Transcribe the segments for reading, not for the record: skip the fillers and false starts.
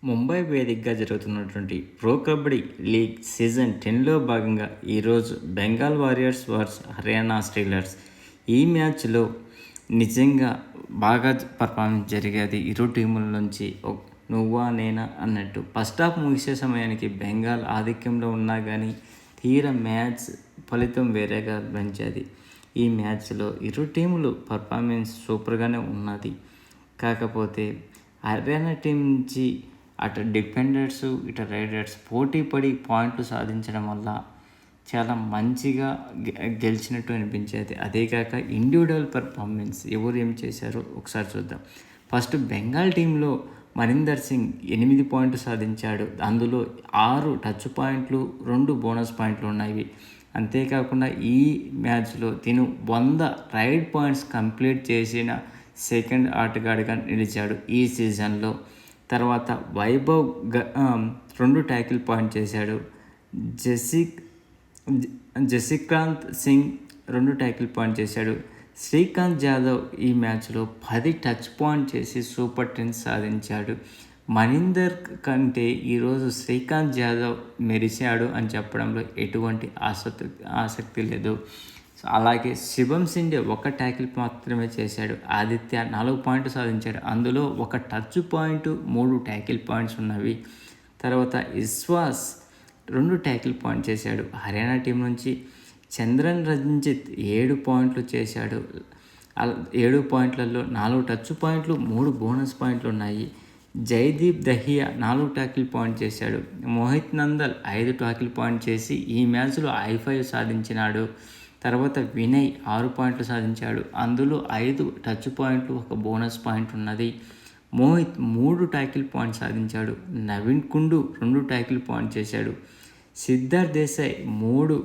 ముంబై వేదికగా జరుగుతున్నటువంటి pro kabaddi league season 10లో భాగంగా ఈరోజు Bengal warriors versus Haryana Steelers. ఈ మ్యాచ్లో నిజంగా బాగా పర్ఫార్మెన్స్ జరిగేది ఇరు టీముల నుంచి. నువ్వా నేనా అన్నట్టు ఫస్ట్ హాఫ్ ముగిసే సమయానికి బెంగాల్ ఆధిక్యంలో ఉన్నా కానీ తీరా మ్యాచ్ ఫలితం వేరేగా పెంచేది. ఈ మ్యాచ్లో ఇరు టీములు పర్ఫార్మెన్స్ సూపర్గానే ఉన్నది. కాకపోతే హర్యానా టీం నుంచి అటు డిఫెండర్స్ ఇటు రైడర్స్ పోటీ పడి పాయింట్లు సాధించడం వల్ల చాలా మంచిగా గెలిచినట్టు అనిపించేది. అదేకాక ఇండివిజువల్ పెర్ఫార్మెన్స్ ఎవరు ఏం చేశారో ఒకసారి చూద్దాం. ఫస్ట్ బెంగాల్ టీంలో మరీందర్ సింగ్ 8 పాయింట్లు సాధించాడు. అందులో 6 టచ్ పాయింట్లు, 2 బోనస్ పాయింట్లు ఉన్నాయి. అంతేకాకుండా ఈ మ్యాచ్లో తిను 100 రైడ్ పాయింట్స్ కంప్లీట్ చేసిన సెకండ్ ఆటగాడిగా నిలిచాడు ఈ సీజన్లో. తర్వాత వైభవ్ 2 ట్యాకిల్ పాయింట్ చేశాడు. జసికాంత్ సింగ్ 2 ట్యాకిల్ పాయింట్ చేశాడు. శ్రీకాంత్ జాదవ్ ఈ మ్యాచ్లో 10 టచ్ పాయింట్ చేసి సూపర్ 10 సాధించాడు. మనీందర్ కంటే ఈరోజు శ్రీకాంత్ జాదవ్ మెరిశాడు అని చెప్పడంలో ఎటువంటి ఆసక్తి లేదు. అలాగే శివం సిండే 1 ట్యాకిల్ మాత్రమే చేశాడు. ఆదిత్య 4 పాయింట్లు సాధించాడు. అందులో 1 టచ్ పాయింట్, 3 ట్యాకిల్ పాయింట్స్ ఉన్నవి. తర్వాత ఇస్వాస్ 2 ట్యాకిల్ పాయింట్ చేశాడు. హర్యానా టీం నుంచి చంద్రన్ రంజిత్ 7 పాయింట్లు చేశాడు. 7 పాయింట్లలో 4 టచ్ పాయింట్లు, 3 బోనస్ పాయింట్లు ఉన్నాయి. జైదీప్ దహియా 4 ట్యాకిల్ పాయింట్ చేశాడు. మోహిత్ నందల్ 5 ట్యాకిల్ పాయింట్ చేసి ఈ మ్యాచ్లో I5 సాధించినాడు. తర్వాత వినయ్ 6 పాయింట్లు సాధించాడు. అందులో 5 టచ్ పాయింట్లు, 1 బోనస్ పాయింట్ ఉన్నది. మోహిత్ 3 ట్యాకిల్ పాయింట్ సాధించాడు. నవీన్ కుండు 2 ట్యాకిల్ పాయింట్ చేశాడు. సిద్ధార్థ్ దేశాయ్ 3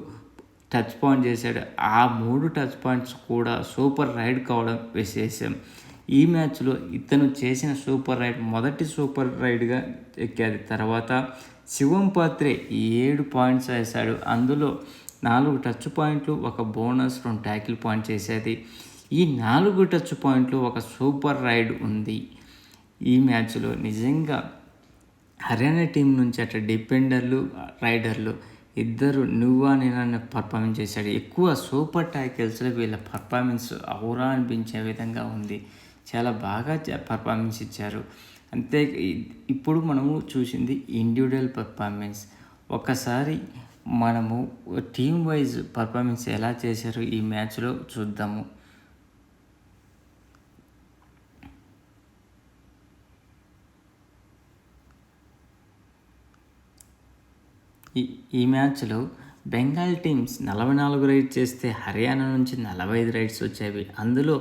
టచ్ పాయింట్ చేశాడు. ఆ 3 టచ్ పాయింట్స్ కూడా సూపర్ రైడ్ కావడం విశేషం. ఈ మ్యాచ్లో ఇతను చేసిన సూపర్ రైడ్ మొదటి సూపర్ రైడ్గా ఎక్కాది. తర్వాత శివం పాత్రే 7 పాయింట్స్ వేశాడు. అందులో 4 టచ్ పాయింట్లు, 1 బోనస్, 2 ట్యాకిల్ పాయింట్ చేసేది. ఈ 4 టచ్ పాయింట్లు, 1 సూపర్ రైడ్ ఉంది ఈ మ్యాచ్లో. నిజంగా హర్యానా టీం నుంచి అట్లా డిఫెండర్లు, రైడర్లు ఇద్దరు నువ్వా నేనా పర్ఫార్మెన్స్ చేశాడు. ఎక్కువ సూపర్ ట్యాకిల్స్లో వీళ్ళ పర్ఫార్మెన్స్ ఔరా అనిపించే విధంగా ఉంది. చాలా బాగా పర్ఫార్మెన్స్ ఇచ్చారు. అంతే ఇప్పుడు మనము చూసింది ఇండివిజువల్ పర్ఫార్మెన్స్. ఒకసారి మనము టీం వైజ్ పర్ఫార్మెన్స్ ఎలా చేశారో ఈ మ్యాచ్లో చూద్దాము. ఈ మ్యాచ్లో బెంగాల్ టీమ్స్ 44 రైడ్స్ చేస్తే హర్యానా నుంచి 45 రైడ్స్ వచ్చేవి. అందులో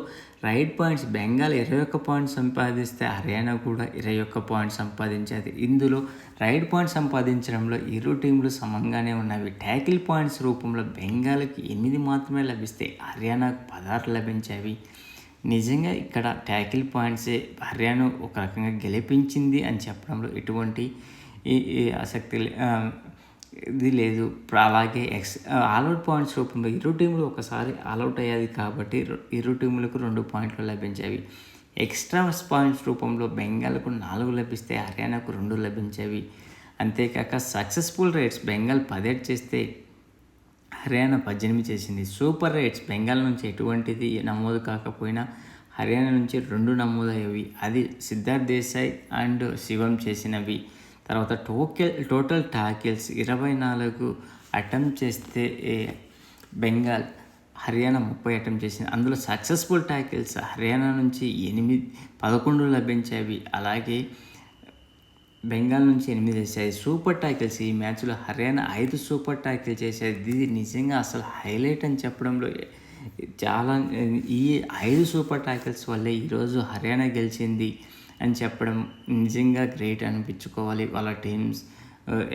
రైడ్ పాయింట్స్ బెంగాల్ 21 పాయింట్స్ సంపాదిస్తే హర్యానా కూడా 21 పాయింట్స్ సంపాదించేది. ఇందులో రైడ్ పాయింట్స్ సంపాదించడంలో ఇరు టీంలు సమంగానే ఉన్నవి. ట్యాకిల్ పాయింట్స్ రూపంలో బెంగాల్కి 8 మాత్రమే లభిస్తే హర్యానాకు 16 లభించేవి. నిజంగా ఇక్కడ ట్యాకిల్ పాయింట్సే హర్యానా ఒక రకంగా గెలిపించింది అని చెప్పడంలో ఎటువంటి ఆసక్తి ఇది లేదు. అలాగే ఆల్అవుట్ పాయింట్స్ రూపంలో ఇరు టీములు ఒకసారి ఆల్అవుట్ అయ్యేది కాబట్టి ఇరు టీములకు 2 పాయింట్లు లభించేవి. ఎక్స్ట్రా పాయింట్స్ రూపంలో బెంగాల్కు 4 లభిస్తే హర్యానాకు 2 లభించేవి. అంతేకాక సక్సెస్ఫుల్ రైడ్స్ బెంగాల్ 18 చేస్తే హర్యానా 18 చేసింది. సూపర్ రైడ్స్ బెంగాల్ నుంచి ఎటువంటిది నమోదు కాకపోయినా హర్యానా నుంచి 2 నమోదయ్యేవి. అది సిద్ధార్థ్ దేశాయ్ అండ్ శివం చేసినవి. తర్వాత టోటల్ టాకిల్స్ 24 అటెంప్ట్ చేస్తే బెంగాల్ హర్యానా 30 అటెంప్ట్ చేసింది. అందులో సక్సెస్ఫుల్ టాకిల్స్ హర్యానా నుంచి 11 లభించేవి. అలాగే బెంగాల్ నుంచి 8 చేశాయి. సూపర్ టాకిల్స్ ఈ మ్యాచ్లో హర్యానా 5 సూపర్ టాకిల్ చేసేది. ఇది నిజంగా అసలు హైలైట్ అని చెప్పడంలో చాలా ఈ 5 సూపర్ టాకిల్స్ వల్లే ఈరోజు హర్యానా గెలిచింది అని చెప్పడం నిజంగా గ్రేట్ అనిపించుకోవాలి వాళ్ళ టీమ్స్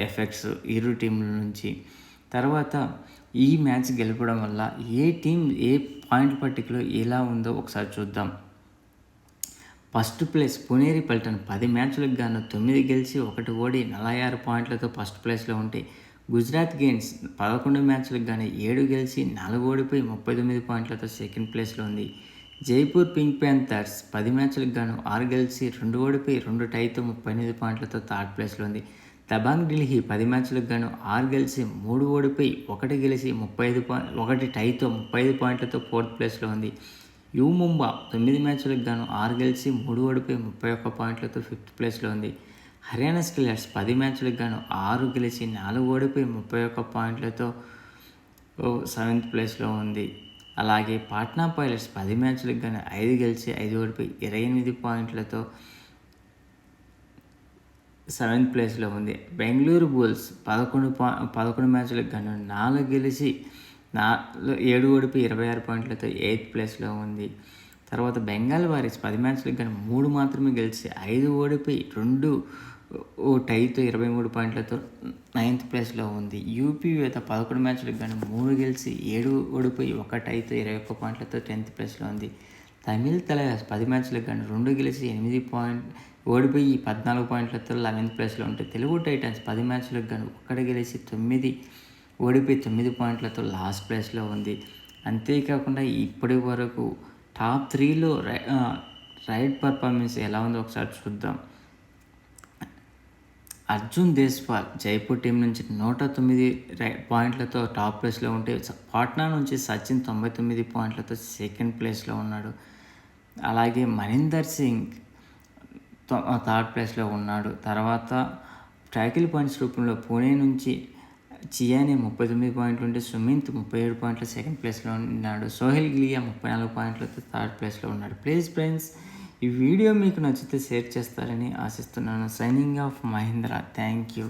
ఎఫెక్ట్స్ ఇరు టీంల నుంచి. తర్వాత ఈ మ్యాచ్ గెలపడం వల్ల ఏ టీం ఏ పాయింట్ పట్టికలో ఎలా ఉందో ఒకసారి చూద్దాం. ఫస్ట్ ప్లేస్ పునేరి పల్టన్ 10 మ్యాచ్లకు గాను 9 గెలిచి 1 ఓడి 46 పాయింట్లతో ఫస్ట్ ప్లేస్లో ఉంటే, గుజరాత్ గెయిన్స్ 11 మ్యాచ్లకు గాను 7 గెలిచి 4 ఓడిపోయి 39 పాయింట్లతో సెకండ్ ప్లేస్లో ఉంది. జైపూర్ పింక్ ప్యాంథర్స్ 10 మ్యాచ్లకు గాను 6 గెలిచి 2 ఓడిపోయి 2 టైతో 38 పాయింట్లతో థర్డ్ ప్లేస్లో ఉంది. దబాంగ్ ఢిల్లీ 10 మ్యాచ్లకు గాను 6 గెలిచి 3 ఓడిపోయి 1 గెలిచి 1 టైతో 35 పాయింట్లతో ఫోర్త్ ప్లేస్లో ఉంది. యూ ముంబా 9 మ్యాచ్లకు గాను 6 గెలిచి 3 ఓడిపోయి 31 పాయింట్లతో ఫిఫ్త్ ప్లేస్లో ఉంది. హర్యానా స్కిల్లర్స్ 10 మ్యాచ్లకు గాను 6 గెలిచి 4 ఓడిపోయి 31 పాయింట్లతో సెవెంత్ ప్లేస్లో ఉంది. అలాగే పాట్నా పైలట్స్ 10 మ్యాచ్లకు గాను 5 గెలిచి 5 ఓడిపోయి 28 పాయింట్లతో సెవెంత్ ప్లేస్లో ఉంది. బెంగళూరు బుల్స్ 11 మ్యాచ్లకు గాను 4 గెలిచి 7 ఓడిపోయి 26 పాయింట్లతో ఎయిత్ ప్లేస్లో ఉంది. తర్వాత బెంగాల్ వారియర్స్ 10 మ్యాచ్లకు గాను 3 మాత్రమే గెలిచి 5 ఓడిపోయి 2 టైతో 23 పాయింట్లతో నైన్త్ ప్లేస్లో ఉంది. యూపీ యువత 11 మ్యాచ్లకు గాను 3 గెలిచి 7 ఓడిపోయి 1 టైతో 21 పాయింట్లతో 10th ప్లేస్లో ఉంది. తమిళ్ తలయాస్ 10 మ్యాచ్లకు గాను 2 గెలిచి 8 ఓడిపోయి 14 పాయింట్లతో 11th ప్లేస్లో ఉంటే తెలుగు టైటన్స్ 10 మ్యాచ్లకు గాను 1 గెలిచి 9 ఓడిపోయి 9 పాయింట్లతో లాస్ట్ ప్లేస్లో ఉంది. అంతేకాకుండా ఇప్పటి వరకు టాప్ 3లో రైడ్ పర్ఫార్మెన్స్ ఎలా ఉందో ఒకసారి చూద్దాం. అర్జున్ దేశ్వాల్ జైపూర్ టీం నుంచి 109 పాయింట్లతో టాప్ ప్లేస్లో ఉంటే పాట్నా నుంచి సచిన్ 99 పాయింట్లతో సెకండ్ ప్లేస్లో ఉన్నాడు. అలాగే మనీందర్ సింగ్ థర్డ్ ప్లేస్లో ఉన్నాడు. తర్వాత ట్యాకిల్ పాయింట్స్ రూపంలో పూణే నుంచి చియానే 39 పాయింట్లు ఉంటే సుమిత్ 37 పాయింట్లు సెకండ్ ప్లేస్లో ఉన్నాడు. సోహెల్ గిలియా 34 పాయింట్లతో థర్డ్ ప్లేస్లో ఉన్నాడు. ప్లీజ్ ఫ్రెండ్స్, ఈ వీడియో మీకు నచ్చితే షేర్ చేస్తారని ఆశిస్తున్నాను. Signing off Mahendra. Thank you.